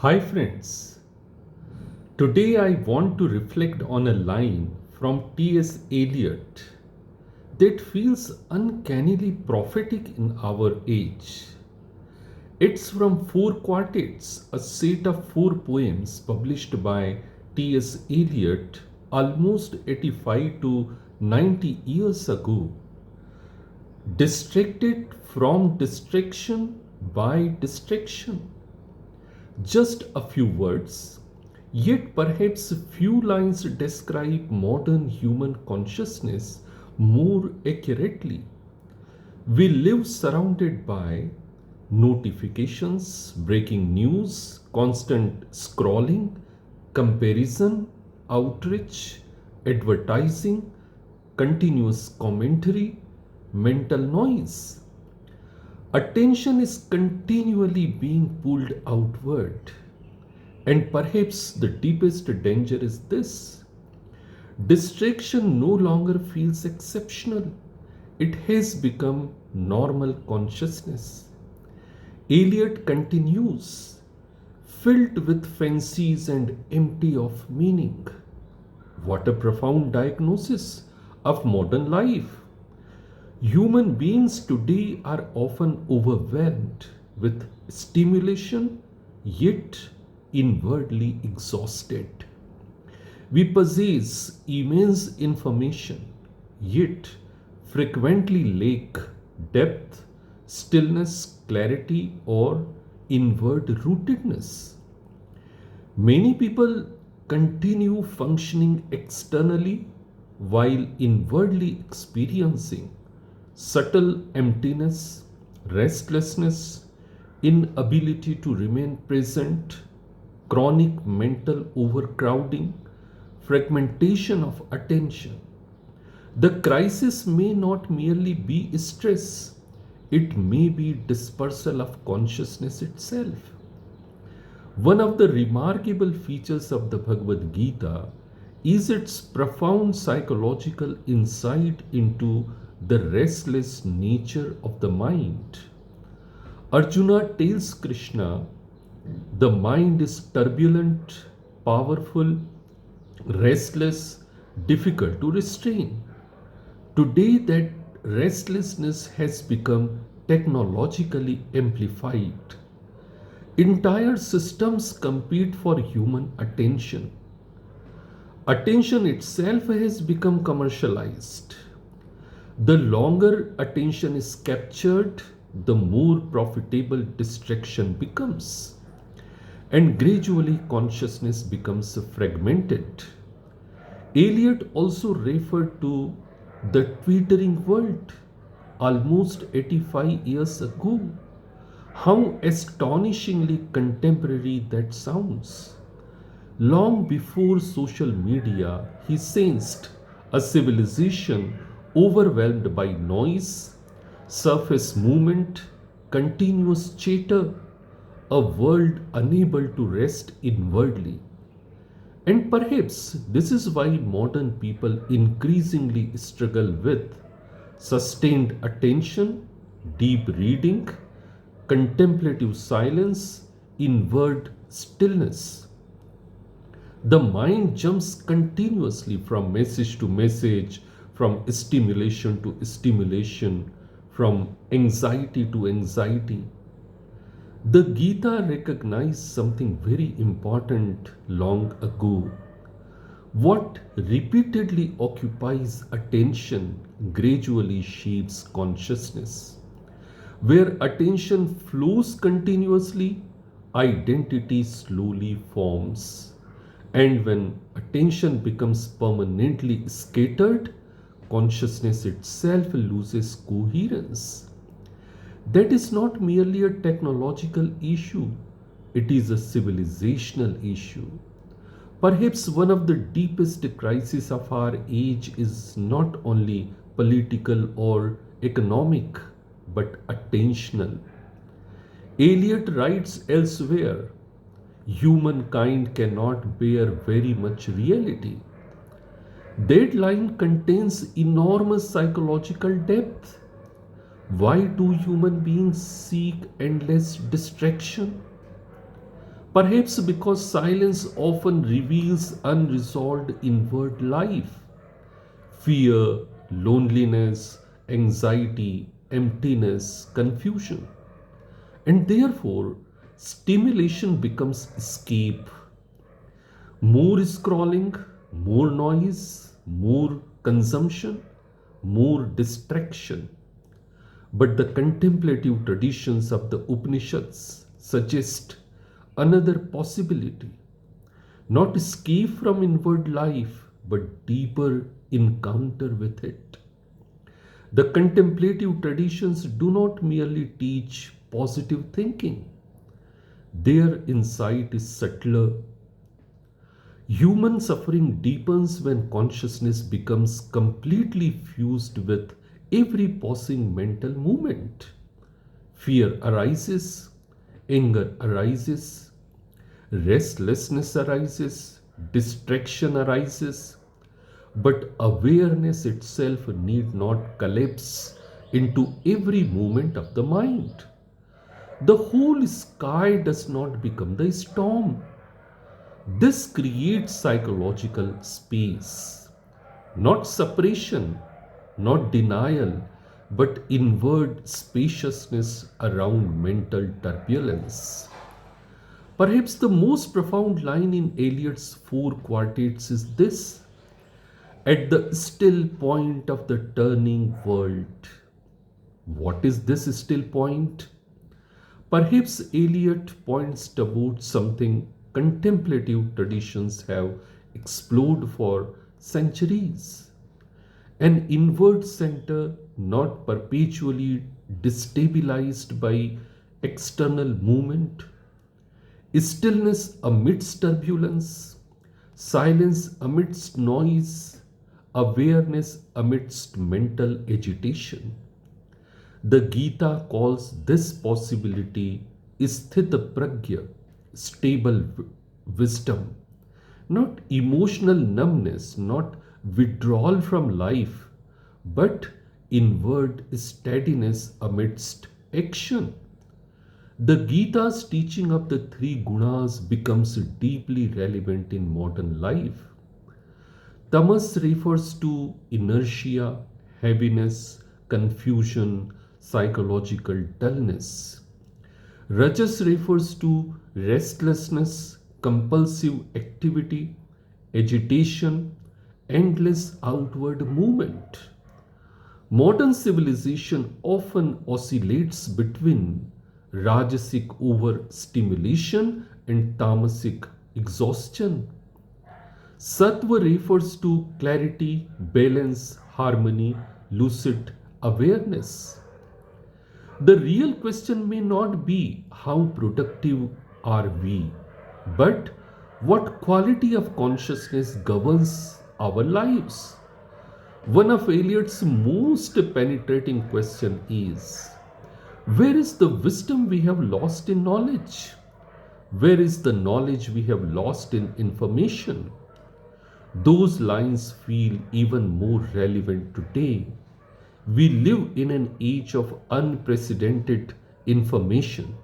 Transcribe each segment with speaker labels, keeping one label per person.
Speaker 1: Hi friends, today I want to reflect on a line from T.S. Eliot that feels uncannily prophetic in our age. It's from Four Quartets, a set of four poems published by T.S. Eliot almost 85 to 90 years ago. Distracted from distraction by distraction. Just a few words, yet perhaps few lines describe modern human consciousness more accurately. We live surrounded by notifications, breaking news, constant scrolling, comparison, outreach, advertising, continuous commentary, mental noise. Attention is continually being pulled outward. And perhaps the deepest danger is this: distraction no longer feels exceptional, it has become normal consciousness. Eliot continues, filled with fancies and empty of meaning. What a profound diagnosis of modern life! Human beings today are often overwhelmed with stimulation, yet inwardly exhausted. We possess immense information, yet frequently lack depth, stillness, clarity, or inward rootedness. Many people continue functioning externally while inwardly experiencing subtle emptiness, restlessness, inability to remain present, chronic mental overcrowding, fragmentation of attention. The crisis may not merely be stress, it may be dispersal of consciousness itself. One of the remarkable features of the Bhagavad Gita is its profound psychological insight into the restless nature of the mind. Arjuna tells Krishna, the mind is turbulent, powerful, restless, difficult to restrain. Today, that restlessness has become technologically amplified. Entire systems compete for human attention. Attention itself has become commercialized. The longer attention is captured, the more profitable distraction becomes. And gradually consciousness becomes fragmented. Eliot also referred to the twittering world almost 85 years ago. How astonishingly contemporary that sounds. Long before social media, he sensed a civilization overwhelmed by noise, surface movement, continuous chatter, a world unable to rest inwardly. And perhaps this is why modern people increasingly struggle with sustained attention, deep reading, contemplative silence, inward stillness. The mind jumps continuously from message to message, from stimulation to stimulation, from anxiety to anxiety. The Gita recognized something very important long ago. What repeatedly occupies attention gradually shapes consciousness. Where attention flows continuously, identity slowly forms. And when attention becomes permanently scattered, consciousness itself loses coherence. That is not merely a technological issue, it is a civilizational issue. Perhaps one of the deepest crises of our age is not only political or economic, but attentional. Eliot writes elsewhere, humankind cannot bear very much reality. That line contains enormous psychological depth. Why do human beings seek endless distraction? Perhaps because silence often reveals unresolved inward life, fear, loneliness, anxiety, emptiness, confusion. And therefore, stimulation becomes escape. More scrolling, more noise, more consumption, more distraction. But the contemplative traditions of the Upanishads suggest another possibility. Not escape from inward life, but deeper encounter with it. The contemplative traditions do not merely teach positive thinking, their insight is subtler. Human suffering deepens when consciousness becomes completely fused with every passing mental movement. Fear arises, anger arises, restlessness arises, distraction arises, but awareness itself need not collapse into every movement of the mind. The whole sky does not become the storm. This creates psychological space, not separation, not denial, but inward spaciousness around mental turbulence. Perhaps the most profound line in Eliot's four quartets is this: at the still point of the turning world. What is this still point? Perhaps Eliot points toward something contemplative traditions have explored for centuries. An inward center not perpetually destabilized by external movement, stillness amidst turbulence, silence amidst noise, awareness amidst mental agitation. The Gita calls this possibility sthita pragya, stable wisdom, not emotional numbness, not withdrawal from life, but inward steadiness amidst action. The Gita's teaching of the three gunas becomes deeply relevant in modern life. Tamas refers to inertia, heaviness, confusion, psychological dullness. Rajas refers to restlessness, compulsive activity, agitation, endless outward movement. Modern civilization often oscillates between Rajasic overstimulation and Tamasic exhaustion. Sattva refers to clarity, balance, harmony, lucid awareness. The real question may not be how productive are we, but what quality of consciousness governs our lives. One of Eliot's most penetrating question is, where is the wisdom we have lost in knowledge? Where is the knowledge we have lost in information? Those lines feel even more relevant today. We live in an age of unprecedented information.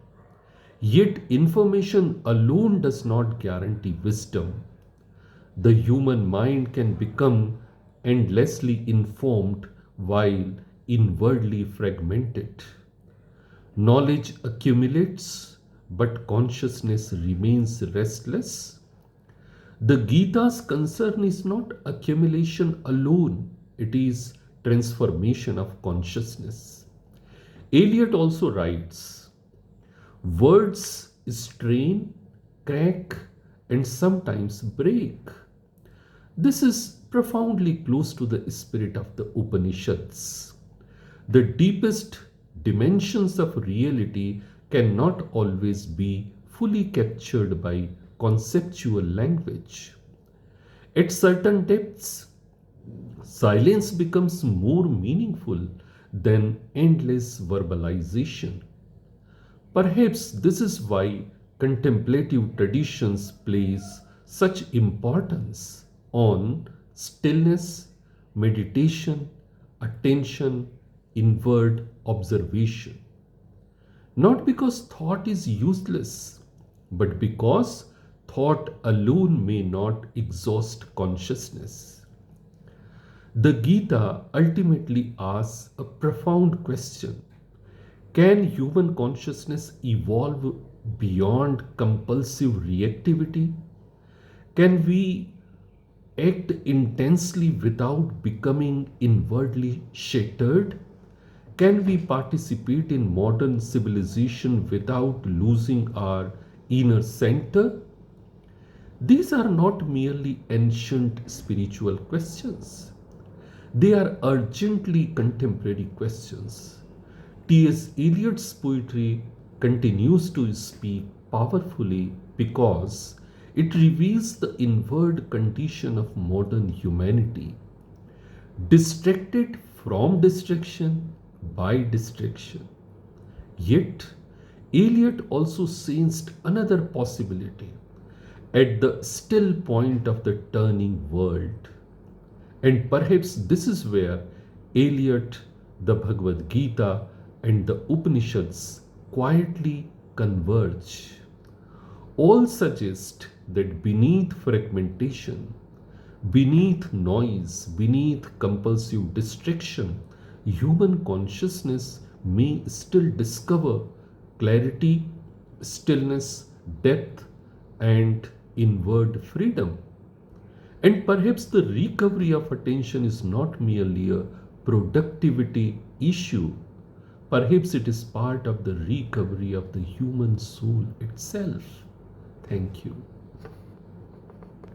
Speaker 1: Yet, information alone does not guarantee wisdom. The human mind can become endlessly informed while inwardly fragmented. Knowledge accumulates, but consciousness remains restless. The Gita's concern is not accumulation alone, it is transformation of consciousness. Eliot also writes, words strain, crack, and sometimes break. This is profoundly close to the spirit of the Upanishads. The deepest dimensions of reality cannot always be fully captured by conceptual language. At certain depths, silence becomes more meaningful than endless verbalization. Perhaps this is why contemplative traditions place such importance on stillness, meditation, attention, inward observation. Not because thought is useless, but because thought alone may not exhaust consciousness. The Gita ultimately asks a profound question. Can human consciousness evolve beyond compulsive reactivity? Can we act intensely without becoming inwardly shattered? Can we participate in modern civilization without losing our inner center? These are not merely ancient spiritual questions. They are urgently contemporary questions. T.S. Eliot's poetry continues to speak powerfully because it reveals the inward condition of modern humanity, distracted from distraction by distraction. Yet, Eliot also sensed another possibility at the still point of the turning world. And perhaps this is where Eliot, the Bhagavad Gita, and the Upanishads quietly converge. All suggest that beneath fragmentation, beneath noise, beneath compulsive distraction, human consciousness may still discover clarity, stillness, depth, and inward freedom. And perhaps the recovery of attention is not merely a productivity issue. Perhaps it is part of the recovery of the human soul itself. Thank you.